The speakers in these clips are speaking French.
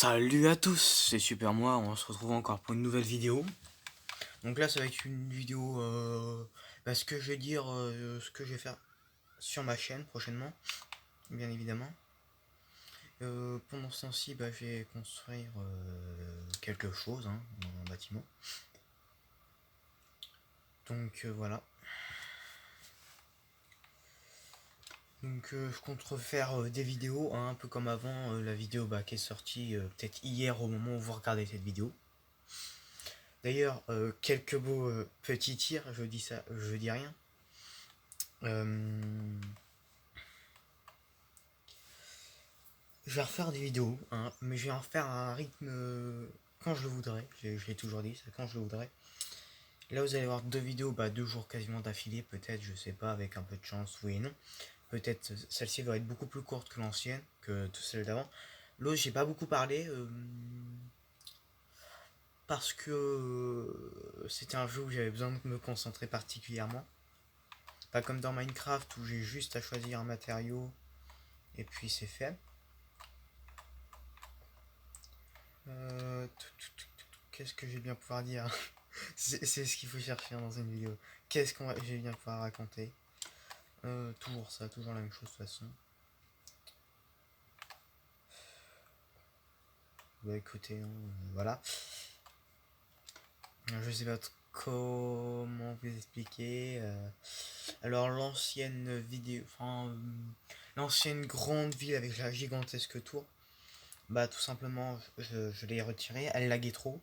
Salut à tous, c'est Super Moi, on se retrouve encore pour une nouvelle vidéo. Donc là ça va être une vidéo, ce que je vais dire, ce que je vais faire sur ma chaîne prochainement, bien évidemment. Pendant ce temps-ci, je vais construire quelque chose, dans un bâtiment. Donc voilà. Donc je compte refaire des vidéos, un peu comme avant, la vidéo qui est sortie peut-être hier au moment où vous regardez cette vidéo. D'ailleurs, quelques beaux petits tirs, je dis ça, je dis rien. Je vais refaire des vidéos, mais je vais en faire à un rythme quand je le voudrais. Je l'ai toujours dit, c'est quand je le voudrais. Là, vous allez voir deux vidéos, 2 jours quasiment d'affilée, peut-être, je sais pas, avec un peu de chance, oui et non. Peut-être celle-ci va être beaucoup plus courte que l'ancienne, que toutes celles d'avant. L'autre, j'ai pas beaucoup parlé, parce que c'était un jeu où j'avais besoin de me concentrer particulièrement. Pas comme dans Minecraft où j'ai juste à choisir un matériau et puis c'est fait. Qu'est-ce que je vais bien pouvoir dire? C'est ce qu'il faut chercher dans une vidéo. Qu'est-ce que je vais bien pouvoir raconter? Toujours ça, toujours la même chose de toute façon. Écoutez, voilà. Je sais pas comment vous expliquer. Alors l'ancienne vidéo, l'ancienne grande ville avec la gigantesque tour, tout simplement je l'ai retirée, elle laguait trop.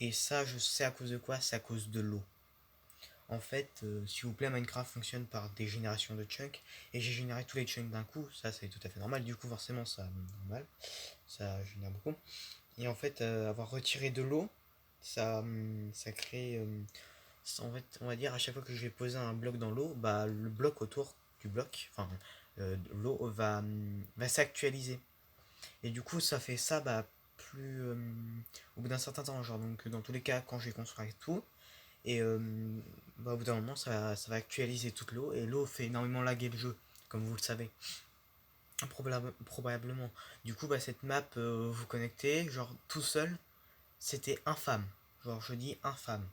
Et ça, je sais à cause de quoi, c'est à cause de l'eau. En fait, s'il vous plaît, Minecraft fonctionne par des générations de chunks, et j'ai généré tous les chunks d'un coup, ça c'est tout à fait normal, du coup forcément ça normal, ça génère beaucoup. Et en fait, avoir retiré de l'eau, ça crée, en fait, on va dire à chaque fois que je vais poser un bloc dans l'eau, le bloc autour du bloc, l'eau va s'actualiser. Et du coup, ça fait ça, plus au bout d'un certain temps, genre donc dans tous les cas, quand je vais construire tout, et au bout d'un moment, ça va actualiser toute l'eau. Et l'eau fait énormément laguer le jeu, comme vous le savez. Probablement. Du coup, cette map, vous connectez, genre tout seul, c'était infâme. Genre, je dis infâme.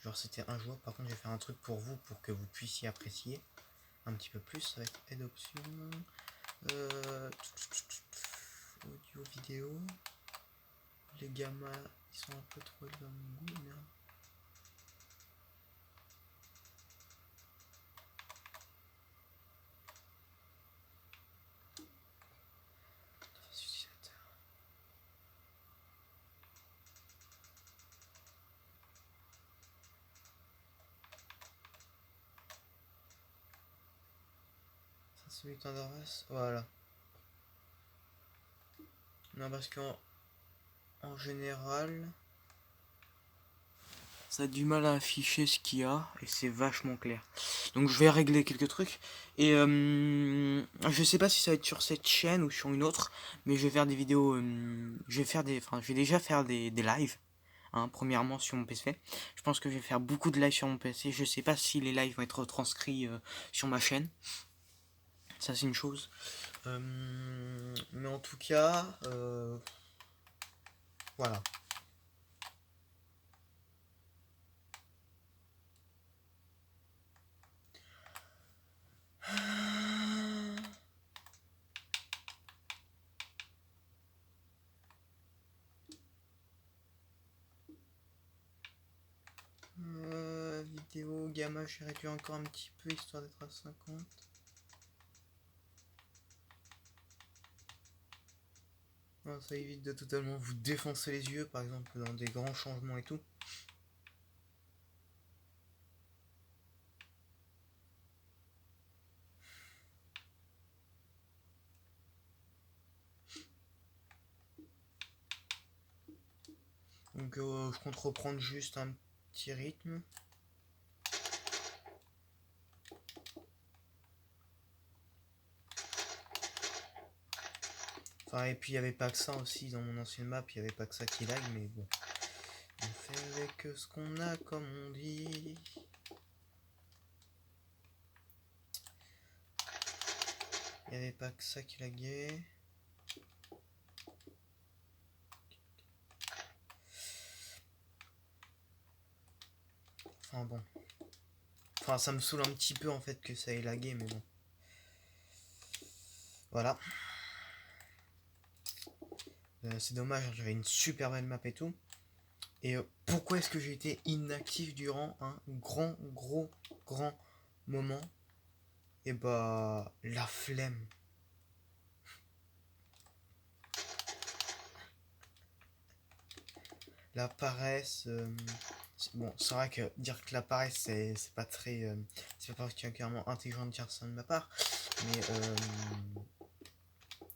Genre, c'était injouable. Par contre, je vais faire un truc pour vous, pour que vous puissiez apprécier un petit peu plus. Ça va être aide option. Audio, vidéo. Les gammas, ils sont un peu trop élevés à mon goût, merde. Celui d'Andaras, voilà. Non, parce qu'en général, ça a du mal à afficher ce qu'il y a et c'est vachement clair. Donc je vais régler quelques trucs. Et je sais pas si ça va être sur cette chaîne ou sur une autre, mais je vais faire des vidéos. Je vais déjà faire des lives. Premièrement sur mon PC. Je pense que je vais faire beaucoup de lives sur mon PC. Je sais pas si les lives vont être retranscrits sur ma chaîne. Ça c'est une chose. Mais en tout cas, voilà. Vidéo gamma, j'ai réduit encore un petit peu histoire d'être à 50. Ça évite de totalement vous défoncer les yeux, par exemple dans des grands changements et tout. Donc je compte reprendre juste un petit rythme. Et puis il n'y avait pas que ça aussi dans mon ancienne map, il n'y avait pas que ça qui lag, mais bon. On fait avec ce qu'on a, comme on dit. Il n'y avait pas que ça qui laguait. Enfin bon. Enfin ça me saoule un petit peu en fait que ça ait lagué, mais bon. Voilà. C'est dommage, hein, j'avais une super belle map et tout. Et pourquoi est-ce que j'ai été inactif durant un grand moment? Et bah la flemme. La paresse. Bon, c'est vrai que dire que la paresse c'est pas très. C'est pas particulièrement intelligent de dire ça de ma part. Mais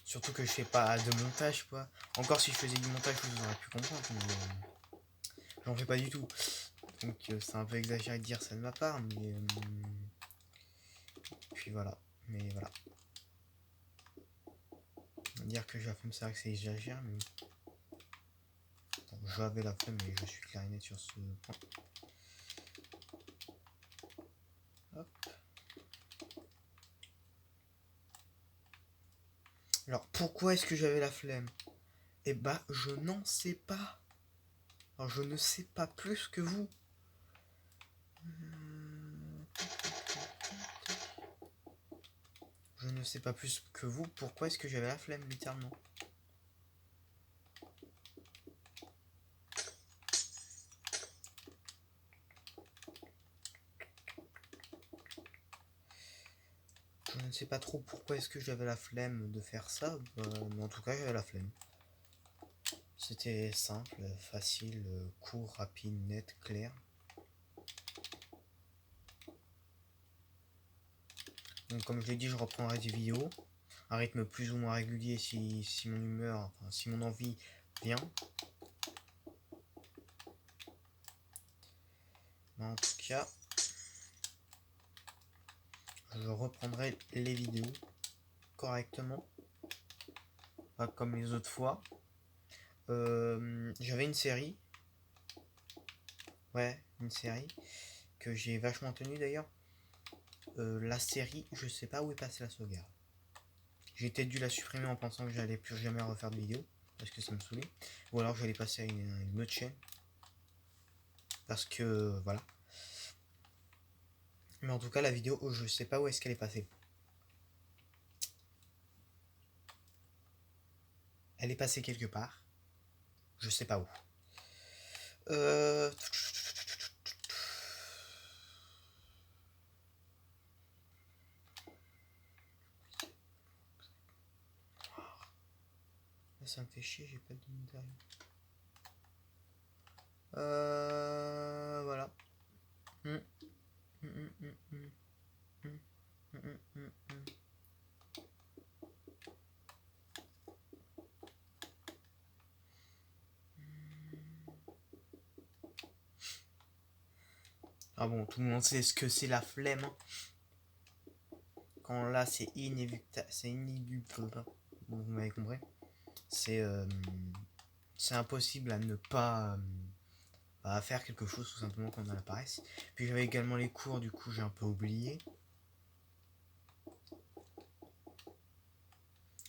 surtout que je fais pas de montage quoi. Encore si je faisais du montage, vous aurez pu comprendre. Mais j'en fais pas du tout. Donc c'est un peu exagéré de dire ça de ma part. Mais. Puis voilà. Mais voilà. Dire que j'ai la flemme, c'est vrai que c'est exagéré. Mais. Bon, j'avais la flemme, mais je suis clair et net sur ce point. Hop. Alors pourquoi est-ce que j'avais la flemme? Eh bah je n'en sais pas. Alors je ne sais pas plus que vous. Je ne sais pas plus que vous pourquoi est-ce que j'avais la flemme littéralement. Je ne sais pas trop pourquoi est-ce que j'avais la flemme de faire ça, mais en tout cas j'avais la flemme. C'était simple, facile, court, rapide, net, clair. Donc comme je l'ai dit, je reprendrai des vidéos. Un rythme plus ou moins régulier si mon humeur, enfin si mon envie vient. Mais en tout cas, je reprendrai les vidéos correctement. Pas comme les autres fois. J'avais une série. Ouais, une série que j'ai vachement tenue d'ailleurs. La série, je sais pas où est passée la sauvegarde. J'ai peut-être dû la supprimer en pensant que j'allais plus jamais refaire de vidéo parce que ça me saoulait. Ou alors j'allais passer à une autre chaîne. Parce que voilà. Mais en tout cas la vidéo, je sais pas où est-ce qu'elle est passée. Elle est passée quelque part. Je sais pas où. Euh... Ça me fait chier, j'ai pas de matériel. Voilà. Ah bon, tout le monde sait ce que c'est la flemme. Quand là, c'est inévitable. C'est inéluctable. Bon, vous m'avez compris. C'est impossible à ne pas à faire quelque chose tout simplement quand on a la paresse. Puis j'avais également les cours, du coup j'ai un peu oublié.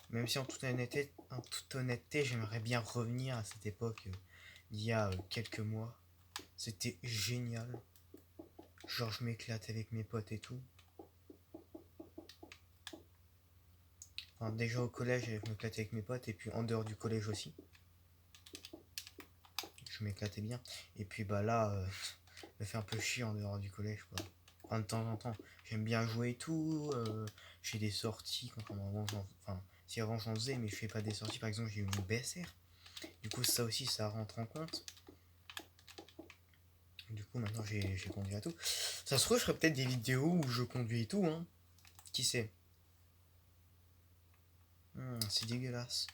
Même si en toute honnêteté, j'aimerais bien revenir à cette époque d'il y a quelques mois. C'était génial. Genre je m'éclate avec mes potes et tout. Enfin, déjà au collège, je m'éclatais avec mes potes et puis en dehors du collège aussi. Je m'éclatais bien. Et puis bah là, je me fais un peu chier en dehors du collège quoi. Enfin, de temps en temps, j'aime bien jouer et tout. J'ai des sorties quand avant enfin, si avant j'en faisais, mais je fais pas des sorties. Par exemple, j'ai eu une BSR. Du coup, ça aussi, ça rentre en compte. Du coup, maintenant, j'ai conduit à tout. Ça se trouve, je ferais peut-être des vidéos où je conduis et tout, hein. Qui sait? C'est dégueulasse.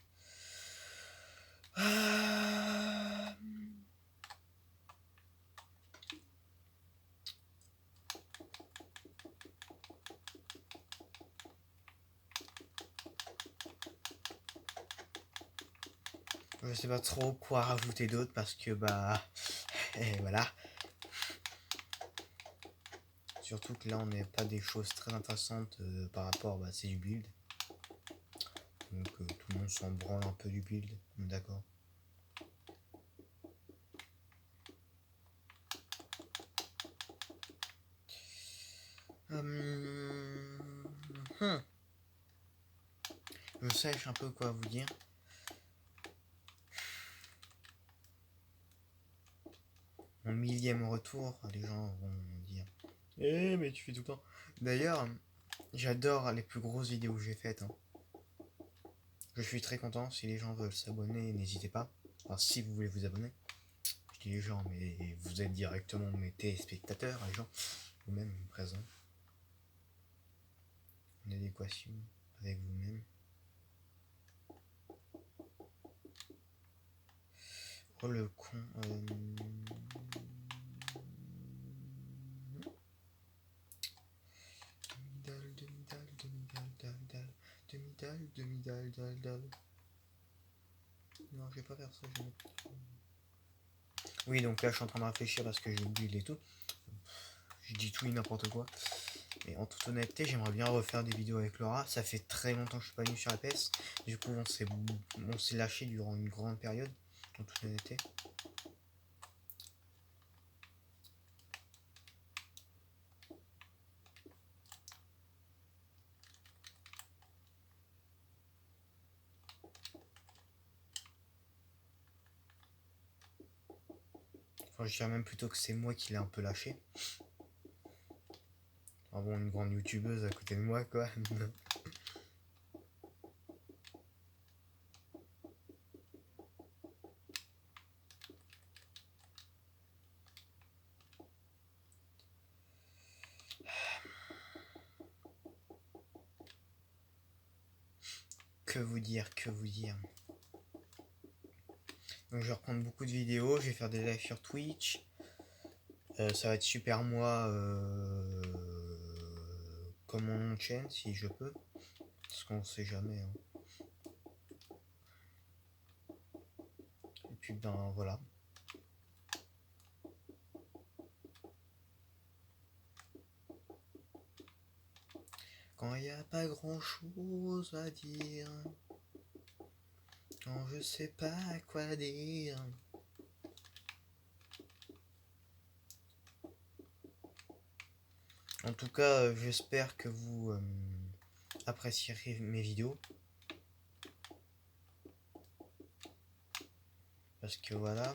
Je sais pas trop quoi rajouter d'autre parce que bah et voilà. Surtout que là on n'est pas des choses très intéressantes par rapport bah c'est du build. Donc tout le monde s'en branle un peu du build, d'accord. Hmm. Je sèche un peu quoi vous dire. Mon millième retour, les gens vont dire eh mais tu fais tout le temps. D'ailleurs, j'adore les plus grosses vidéos que j'ai faites. Hein. Je suis très content. Si les gens veulent s'abonner, n'hésitez pas. Enfin, si vous voulez vous abonner. Je dis les gens, mais vous êtes directement mes téléspectateurs, les gens. Vous-même présent. En adéquation avec vous-même. Oh le con. Demi-dalle. Non, je vais pas faire ça. Oui, donc là, je suis en train de réfléchir parce que j'ai oublié et tout. Je dis tout et n'importe quoi. Mais en toute honnêteté, j'aimerais bien refaire des vidéos avec Laura. Ça fait très longtemps que je suis pas venu sur la PS. Du coup, on s'est lâché durant une grande période. En toute honnêteté. Enfin, je dirais même plutôt que c'est moi qui l'ai un peu lâché. Ah bon, une grande youtubeuse à côté de moi, quoi. Que vous dire. Donc je vais reprendre beaucoup de vidéos, je vais faire des lives sur Twitch. Ça va être super moi comme mon nom de chaîne si je peux. Parce qu'on sait jamais. Hein. Et puis ben voilà. Quand il n'y a pas grand chose à dire. Quand je sais pas quoi dire. En tout cas, j'espère que vous apprécierez mes vidéos. Parce que voilà.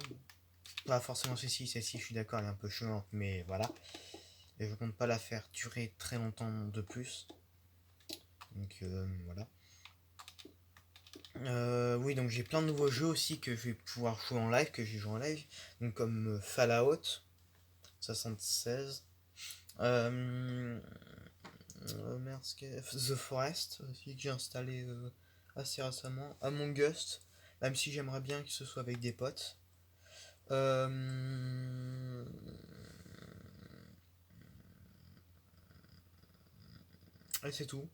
Pas forcément celle-ci je suis d'accord, elle est un peu chiante, mais voilà. Et je compte pas la faire durer très longtemps de plus. Donc voilà. Oui, donc j'ai plein de nouveaux jeux aussi que je vais pouvoir jouer en live, que j'ai joué en live. Donc comme Fallout 76. Merde, The Forest aussi que j'ai installé assez récemment. Among Us, même si j'aimerais bien que ce soit avec des potes. Et c'est tout.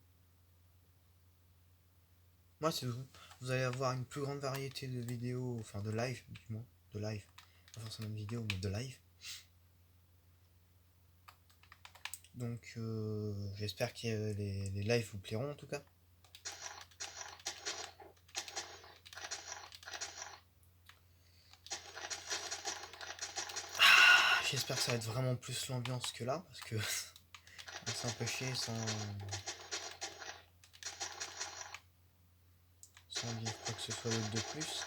Moi, c'est tout. Vous allez avoir une plus grande variété de vidéos, enfin de live, du moins. De live. Pas forcément de vidéos, mais de live. Donc, j'espère que les lives vous plairont en tout cas. J'espère que ça va être vraiment plus l'ambiance que là, parce que on s'est un peu chier sans dire quoi que ce soit d'autre de plus.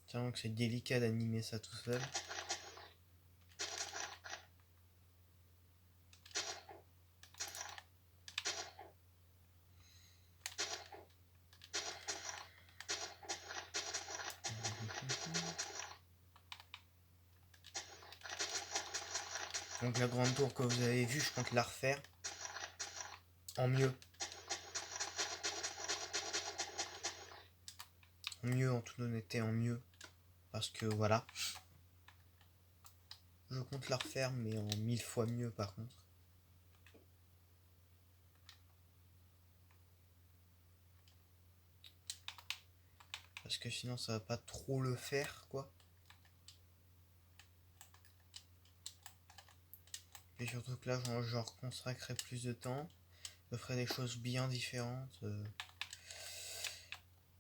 Tellement que c'est délicat d'animer ça tout seul. Donc la grande tour que vous avez vue, je compte la refaire en mieux. En mieux, en toute honnêteté, en mieux. Parce que voilà. Je compte la refaire, mais en 1000 fois mieux par contre. Parce que sinon ça va pas trop le faire, quoi. Et surtout que là, je consacrerai plus de temps. Je ferai des choses bien différentes.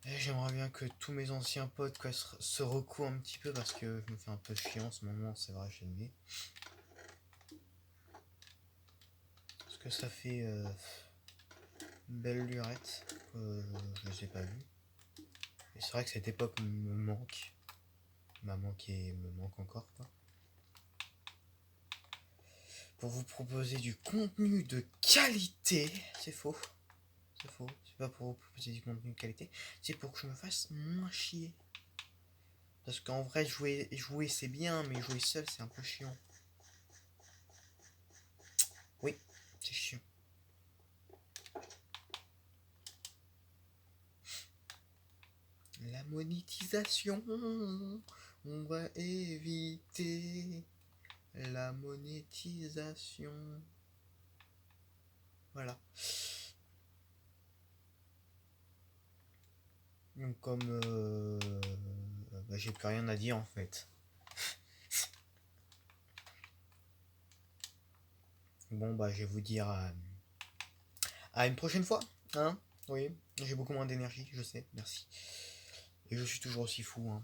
J'aimerais bien que tous mes anciens potes quoi, se recouent un petit peu parce que je me fais un peu chier en ce moment, c'est vrai, j'ai aimé. que ça fait une belle lurette. Je les ai pas vus. Et c'est vrai que cette époque me manque. M'a manqué, me manque encore quoi. Pour vous proposer du contenu de qualité. C'est faux. C'est faux. C'est pas pour vous proposer du contenu de qualité. C'est pour que je me fasse moins chier. Parce qu'en vrai, jouer c'est bien, mais jouer seul c'est un peu chiant. Oui, c'est chiant. La monétisation, on va éviter la monétisation. Voilà. Donc comme j'ai plus rien à dire en fait. Bon bah je vais vous dire à une prochaine fois, hein. Oui, j'ai beaucoup moins d'énergie, je sais, merci. Et je suis toujours aussi fou, hein.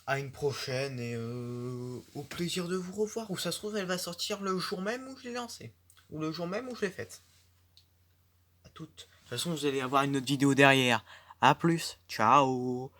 À une prochaine et au plaisir de vous revoir. Ou ça se trouve elle va sortir le jour même où je l'ai lancée. Ou le jour même où je l'ai faite. À toutes. De toute façon vous allez avoir une autre vidéo derrière. A plus, ciao.